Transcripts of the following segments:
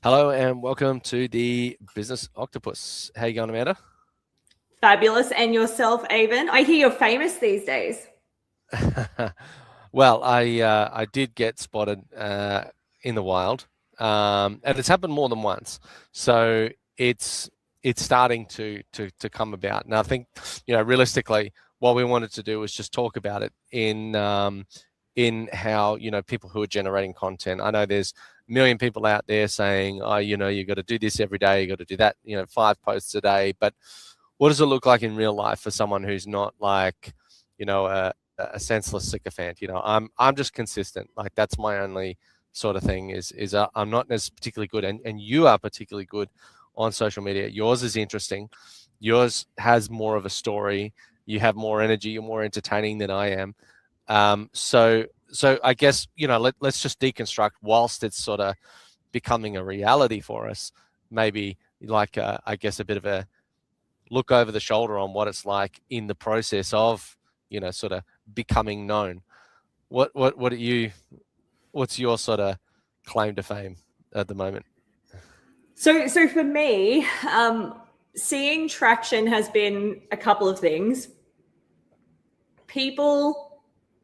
Hello and welcome to the Business Octopus. How you going, Amanda? Fabulous. And yourself, Avon? I hear you're famous these days. Well, I did get spotted in the wild, and it's happened more than once. So it's starting to come about. And I think, realistically, what we wanted to do was just talk about it in how people who are generating content. I know there's a million people out there saying, oh, you got to do this every day, you got to do that, 5 posts a day, but what does it look like in real life for someone who's not like, a senseless sycophant? I'm just consistent. Like that's my only sort of thing is I'm not as particularly good, and you are particularly good on social media. Yours is interesting. Yours has more of a story. You have more energy. You're more entertaining than I am. So I guess let's just deconstruct whilst it's sort of becoming a reality for us. Maybe like I guess a bit of a look over the shoulder on what it's like in the process of sort of becoming known. What are you? What's your sort of claim to fame at the moment? So for me, seeing traction has been a couple of things. People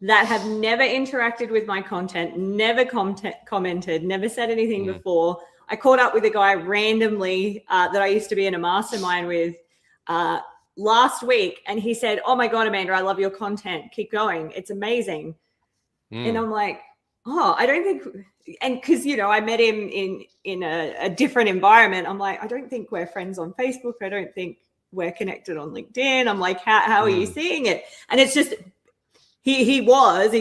that have never interacted with my content, never commented, never said anything before. I caught up with a guy randomly that I used to be in a mastermind with last week, and he said, "Oh my God, Amanda, I love your content. Keep going. It's amazing." And I'm like, oh, I don't think, and because I met him in a different environment. I'm like, I don't think we're friends on Facebook. I don't think we're connected on LinkedIn. I'm like, how are you seeing it? And it's just he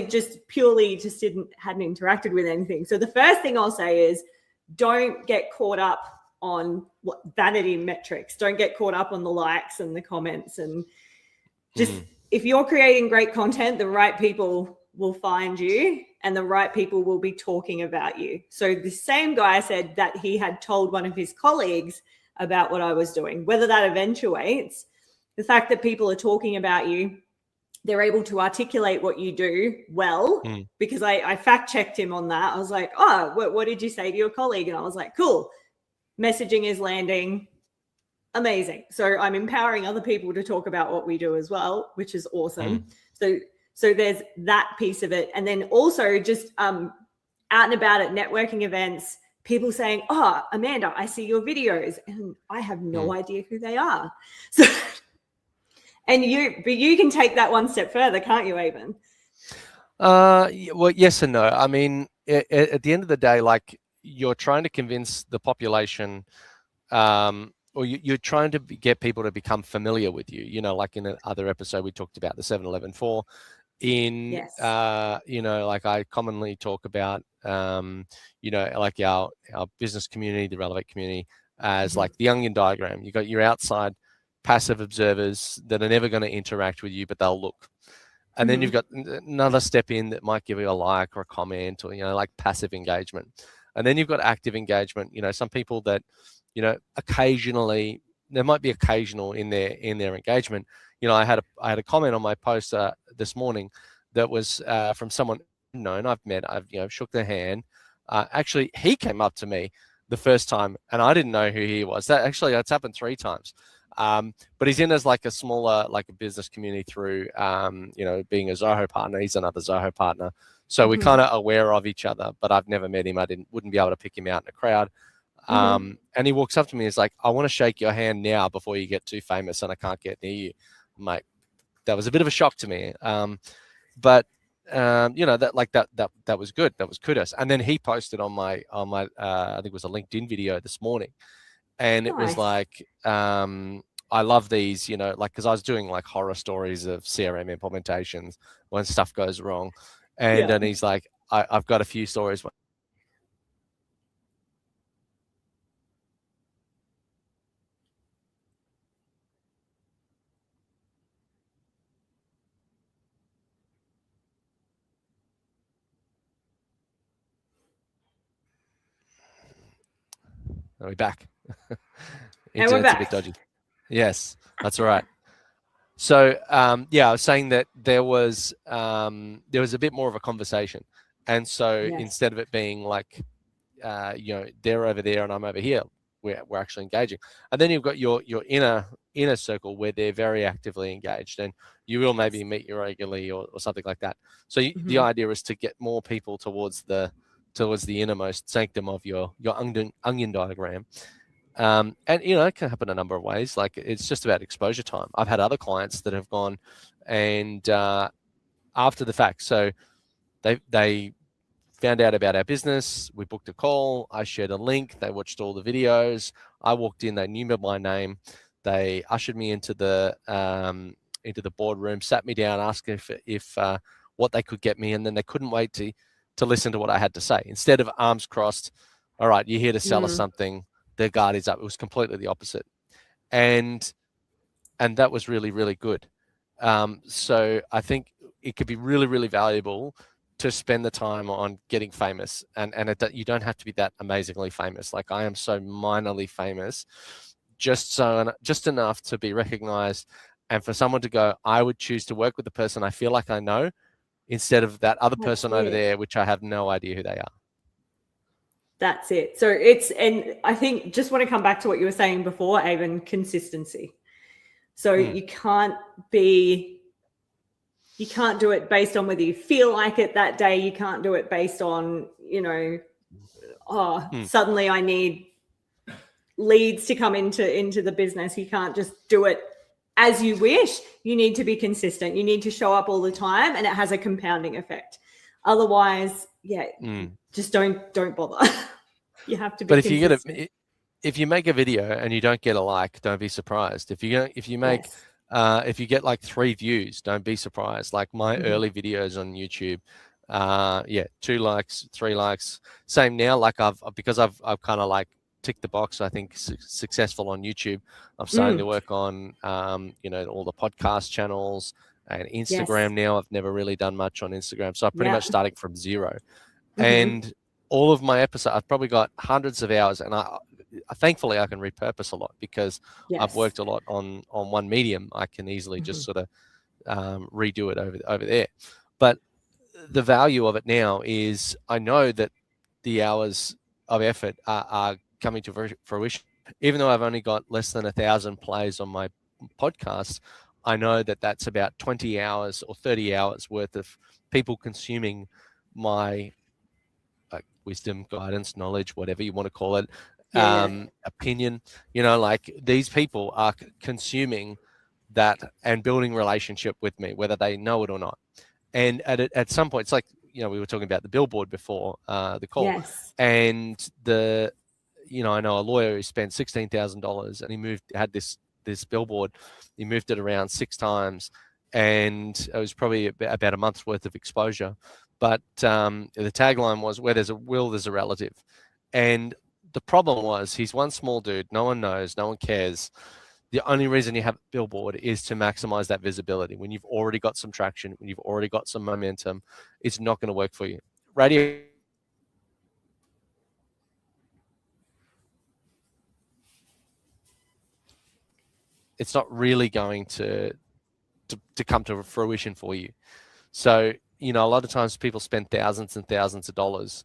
just purely just hadn't interacted with anything. So the first thing I'll say is, don't get caught up on vanity metrics. Don't get caught up on the likes and the comments, and just if you're creating great content, the right people will find you and the right people will be talking about you. So the same guy said that he had told one of his colleagues about what I was doing. Whether that eventuates, the fact that people are talking about you, they're able to articulate what you do well, because I fact checked him on that. I was like, oh, what did you say to your colleague? And I was like, cool, messaging is landing. Amazing. So I'm empowering other people to talk about what we do as well, which is awesome. So there's that piece of it. And then also just out and about at networking events, people saying, oh, Amanda, I see your videos, and I have no idea who they are. So, but you can take that one step further, can't you, Avon? Well, yes and no. I mean, at the end of the day, like you're trying to convince the population, or you're trying to get people to become familiar with you. Like in another episode, we talked about the 7-Eleven 4. Yes. Like I commonly talk about, like our business community, the Relevate community, as like the onion diagram. You got your outside passive observers that are never going to interact with you, but they'll look. And then you've got another step in that might give you a like or a comment, or, like passive engagement. And then you've got active engagement. Some people that, occasionally, there might be occasional in their engagement. I had a comment on my post this morning that was from someone known I've met. I've shook their hand. Actually, he came up to me the first time, and I didn't know who he was. That's happened 3 times. But he's in as like a smaller, like a business community through, being a Zoho partner. He's another Zoho partner. So we're kind of aware of each other, but I've never met him. Wouldn't be able to pick him out in a crowd. And he walks up to me. He's like, I want to shake your hand now before you get too famous and I can't get near you. Mate, that was a bit of a shock to me. But that was good. That was kudos. And then he posted on my I think it was a LinkedIn video this morning. And it was like, I love these, like, because I was doing like horror stories of CRM implementations when stuff goes wrong. And then he's like, I've got a few stories. Are we back? Internet's a bit dodgy. Yes, that's all right. So I was saying that there was a bit more of a conversation, and so instead of it being like they're over there and I'm over here. We're actually engaging. And then you've got your inner circle where they're very actively engaged, and you will maybe meet you regularly or something like that. So the idea is to get more people towards the innermost sanctum of your onion diagram. And it can happen a number of ways. Like, it's just about exposure time. I've had other clients that have gone and after the fact, so they found out about our business. We booked a call. I shared a link. They watched all the videos. I walked in. They knew me by name. They ushered me into the boardroom, sat me down, asked if what they could get me, and then they couldn't wait to listen to what I had to say. Instead of arms crossed, all right, you're here to sell us something, their guard is up. It was completely the opposite, and that was really, really good. So I think it could be really, really valuable to spend the time on getting famous, and you don't have to be that amazingly famous. Like, I am so minorly famous, just enough to be recognized, and for someone to go, I would choose to work with the person I feel like I know, instead of that other person over there, which I have no idea who they are. That's it. So and I think, just want to come back to what you were saying before, Aben, consistency. So you can't do it based on whether you feel like it that day. You can't do it based on, suddenly I need leads to come into the business. You can't just do it as you wish. You need to be consistent. You need to show up all the time, and it has a compounding effect. Otherwise, just don't bother. You have to be consistent. But if you make a video and you don't get a like, don't be surprised. If you make if you get like 3 views, don't be surprised. Like my early videos on YouTube, 2 likes, 3 likes. Same now. Like because I've kind of like ticked the box. I think successful on YouTube. I'm starting to work on all the podcast channels and Instagram now. I've never really done much on Instagram, so I'm pretty much starting from zero. And all of my episodes, I've probably got hundreds of hours, and thankfully I can repurpose a lot because I've worked a lot on one medium. I can easily just sort of redo it over there. But the value of it now is I know that the hours of effort are coming to fruition. Even though I've only got less than 1,000 plays on my podcast, I know that that's about 20 hours or 30 hours worth of people consuming my wisdom, guidance, knowledge, whatever you want to call it, opinion. Like, these people are consuming that and building relationship with me, whether they know it or not. And at some point, it's like, we were talking about the billboard before the call, and I know a lawyer who spent $16,000 and he had this billboard. He moved it around 6 times, and it was probably about a month's worth of exposure. But the tagline was, where there's a will, there's a relative. And the problem was, he's one small dude. No one knows. No one cares. The only reason you have a billboard is to maximize that visibility. When you've already got some traction, when you've already got some momentum, it's not going to work for you. Radio. It's not really going to come to fruition for you. So, a lot of times people spend thousands and thousands of dollars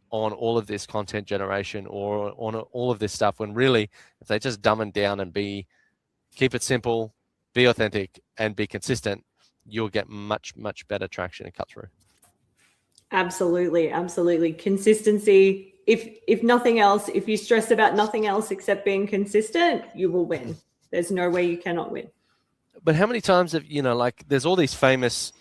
on all of this content generation or on all of this stuff, when really, if they just dumb it down and keep it simple, be authentic, and be consistent, you'll get much, much better traction and cut through. Absolutely. Absolutely. Consistency. If nothing else, if you stress about nothing else except being consistent, you will win. There's no way you cannot win. But how many times have, there's all these famous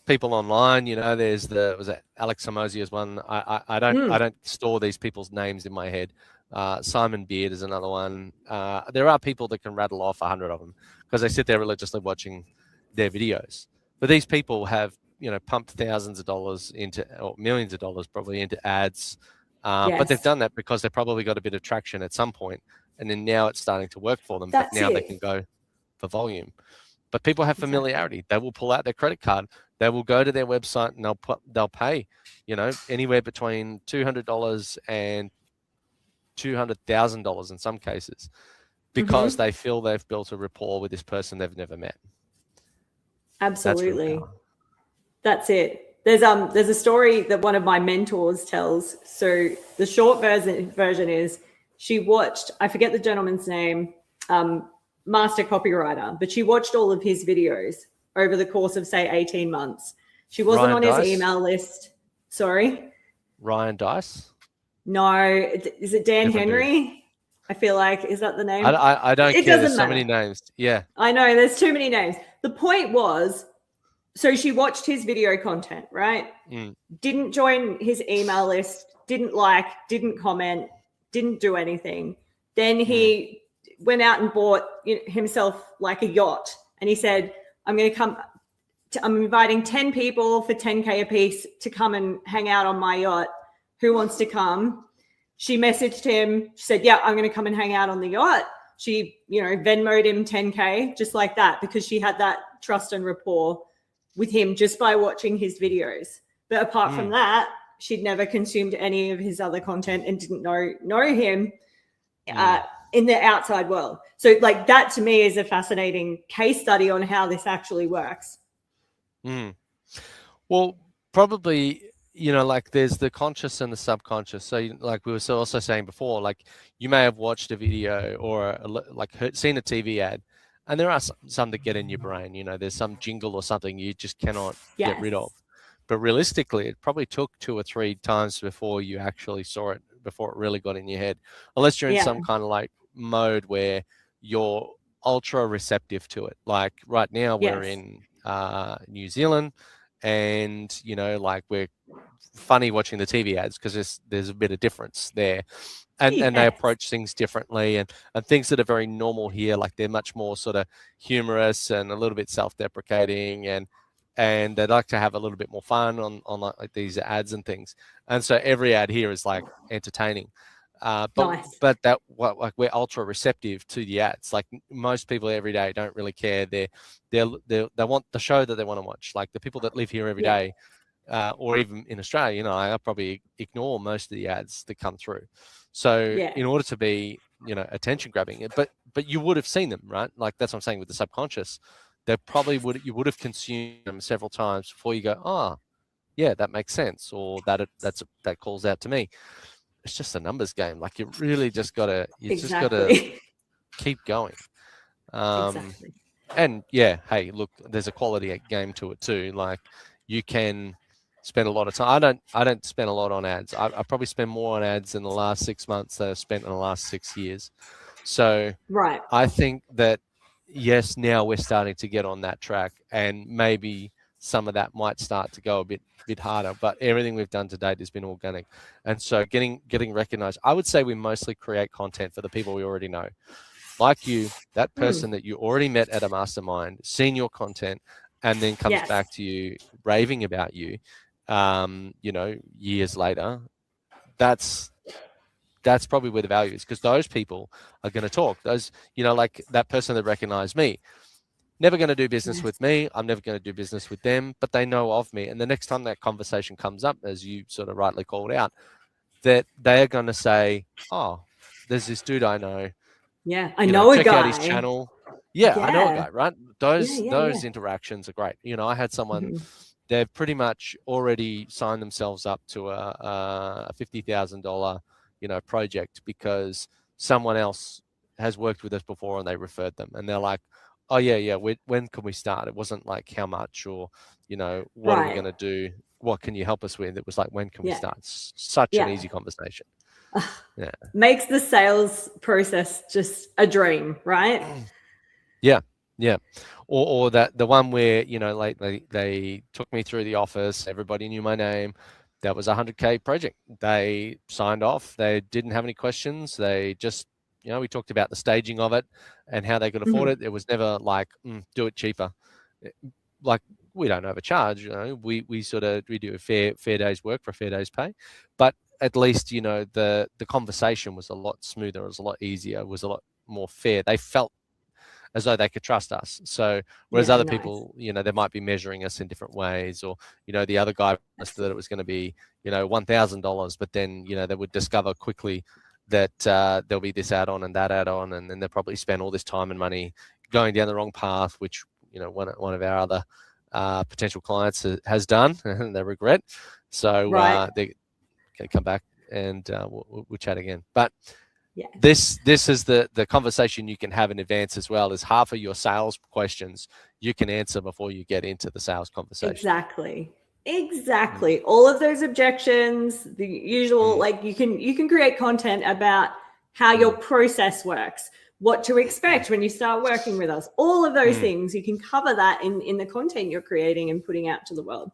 people online, there's was it Alex Hormozi is one. I don't store these people's names in my head. Simon Beard is another one. There are people that can rattle off 100 of them because they sit there religiously watching their videos. But these people have, pumped thousands of dollars or millions of dollars probably into ads. But they've done that because they've probably got a bit of traction at some point, and then now it's starting to work for them. But now they can go for volume. But people have familiarity. They will pull out their credit card. They will go to their website and they'll pay, anywhere between $200 and $200,000 in some cases, because they feel they've built a rapport with this person they've never met. Absolutely. That's it. There's a story that one of my mentors tells. So the short version is she watched, I forget the gentleman's name, master copywriter, but she watched all of his videos over the course of say 18 months. She wasn't Ryan on Dice? his email list. Sorry. Ryan Dice? No, is it Dan Different Henry? dude. I feel like, is that the name? I don't It care. doesn't There's so matter. many names. Yeah. I know, there's too many names. The point was, so she watched his video content, right? Didn't join his email list, didn't like, didn't comment, didn't do anything. Then he went out and bought himself like a yacht. And he said, I'm inviting 10 people for 10K a piece to come and hang out on my yacht. Who wants to come? She messaged him. She said, yeah, I'm going to come and hang out on the yacht. She, Venmoed him 10K just like that because she had that trust and rapport with him just by watching his videos. But apart from that, she'd never consumed any of his other content and didn't know him in the outside world. So like that to me is a fascinating case study on how this actually works. Well, probably, like there's the conscious and the subconscious. So like we were also saying before, like you may have watched a video or seen a TV ad, and there are some that get in your brain. There's some jingle or something you just cannot get rid of. But realistically, it probably took 2 or 3 times before you actually saw it, before it really got in your head, unless you're in some kind of like mode where you're ultra receptive to it. Like right now we're in New Zealand, and like we're funny watching the TV ads because there's a bit of difference there, and they approach things differently, and things that are very normal here, like they're much more sort of humorous and a little bit self-deprecating, and they like to have a little bit more fun on like these ads and things, and so every ad here is like entertaining. But that like we're ultra receptive to the ads. Like most people every day don't really care. They want the show that they want to watch. Like the people that live here every day, or even in Australia, I probably ignore most of the ads that come through. So in order to be attention grabbing, but you would have seen them, right? Like that's what I'm saying with the subconscious. They probably you would have consumed them several times before you go, oh yeah, that makes sense, or that calls out to me. It's just a numbers game. Like you really just gotta keep going. And hey, look, there's a quality game to it too. Like you can spend a lot of time. I don't spend a lot on ads. I probably spend more on ads in the last 6 months than I've spent in the last 6 years. So I think that yes, now we're starting to get on that track, and maybe some of that might start to go a bit harder, but everything we've done to date has been organic. And so getting recognized, I would say we mostly create content for the people we already know. Like you, that person that you already met at a mastermind, seen your content, and then comes back to you raving about you, years later. That's probably where the value is, because those people are going to talk. Those, like that person that recognized me, never going to do business with me. I'm never going to do business with them, but they know of me. And the next time that conversation comes up, as you sort of rightly called out, that they are going to say, oh, there's this dude I know. Yeah, I know a guy. Check out his channel. Yeah, I know a guy, right? Those interactions are great. I had someone, they've pretty much already signed themselves up to a $50,000, project because someone else has worked with us before and they referred them. And they're like, oh yeah, when can we start? It wasn't like how much or, what are we going to do? What can you help us with? It was like, when can we start? Such an easy conversation. Makes the sales process just a dream, right? Yeah. Or that the one where, like they took me through the office, everybody knew my name. That was a 100K project. They signed off. They didn't have any questions. They just, we talked about the staging of it and how they could afford it. It was never like, do it cheaper. Like we don't overcharge, we do a fair day's work for a fair day's pay, but at least, the conversation was a lot smoother. It was a lot easier. It was a lot more fair. They felt as though they could trust us. So whereas other people, they might be measuring us in different ways, or, the other guy promised that it was going to be, $1,000, but then, they would discover quickly that there'll be this add-on and that add-on, and then they'll probably spend all this time and money going down the wrong path, which, one of our other potential clients has done and they regret. So Right. they can come back and we'll chat again. But Yeah. this is the conversation you can have in advance as well. Is half of your sales questions you can answer before you get into the sales conversation. Exactly. All of those objections, the usual, like you can create content about how your process works, what to expect when you start working with us, all of those things. You can cover that in the content you're creating and putting out to the world.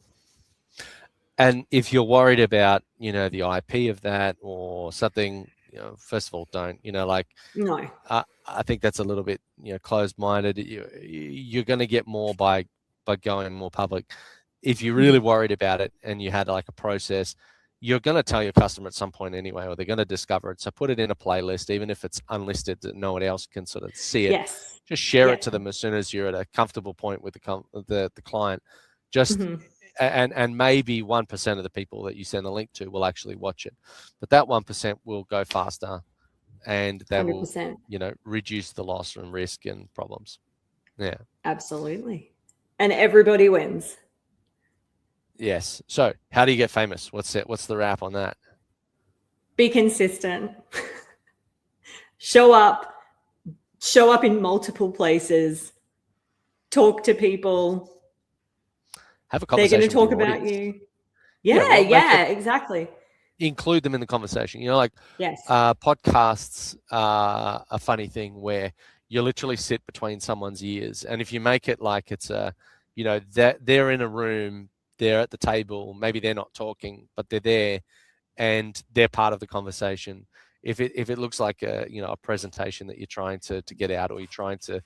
And if you're worried about, you know, the IP of that or something, you know, first of all, don't, you know, like, no, I think that's a little bit, you know, closed-minded. You're going to get more by going more public. If you're really worried about it and you had like a process, you're going to tell your customer at some point anyway, or they're going to discover it. So put it in a playlist, even if it's unlisted, that no one else can sort of see it. Yes. Just share it to them as soon as you're at a comfortable point with the client. Just and maybe 1% of the people that you send a link to will actually watch it, but that 1% will go faster, and that 100%. Will, you know, reduce the loss and risk and problems. Yeah, absolutely, and everybody wins. Yes. So, how do you get famous? What's the wrap on that? Be consistent. Show up in multiple places. Talk to people. Have a conversation. They're going to talk about you. Yeah, exactly. Include them in the conversation. You know, like podcasts are a funny thing where you literally sit between someone's ears, and if you make it like it's a, you know, that they're in a room, they're at the table, maybe they're not talking, but they're there, and they're part of the conversation. If it looks like a, you know, a presentation that you're trying to get out, or you're trying to,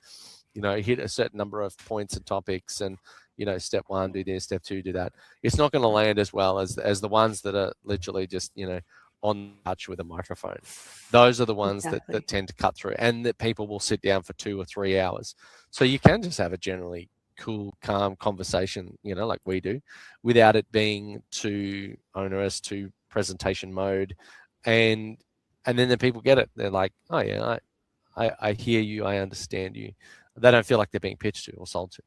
you know, hit a certain number of points and topics, and, you know, step 1, do this, step 2, do that. It's not going to land as well as the ones that are literally just, you know, on touch with a microphone. Those are the ones that tend to cut through, and that people will sit down for 2 or 3 hours. So you can just have a generally cool, calm conversation, you know, like we do, without it being too onerous, too presentation mode. And then the people get it. They're like, oh yeah, I hear you, I understand you. They don't feel like they're being pitched to or sold to.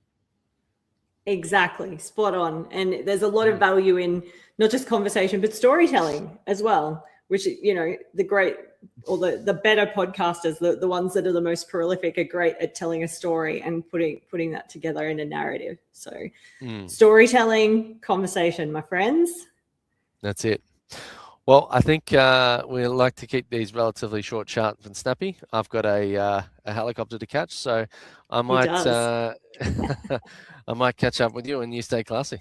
Exactly. Spot on. And there's a lot of value in not just conversation, but storytelling as well, which, you know, the great or the better podcasters, the ones that are the most prolific, are great at telling a story and putting that together in a narrative. So storytelling, conversation, my friends. That's it. Well, I think we like to keep these relatively short, sharp, and snappy. I've got a helicopter to catch, so I might I might catch up with you, and you stay classy.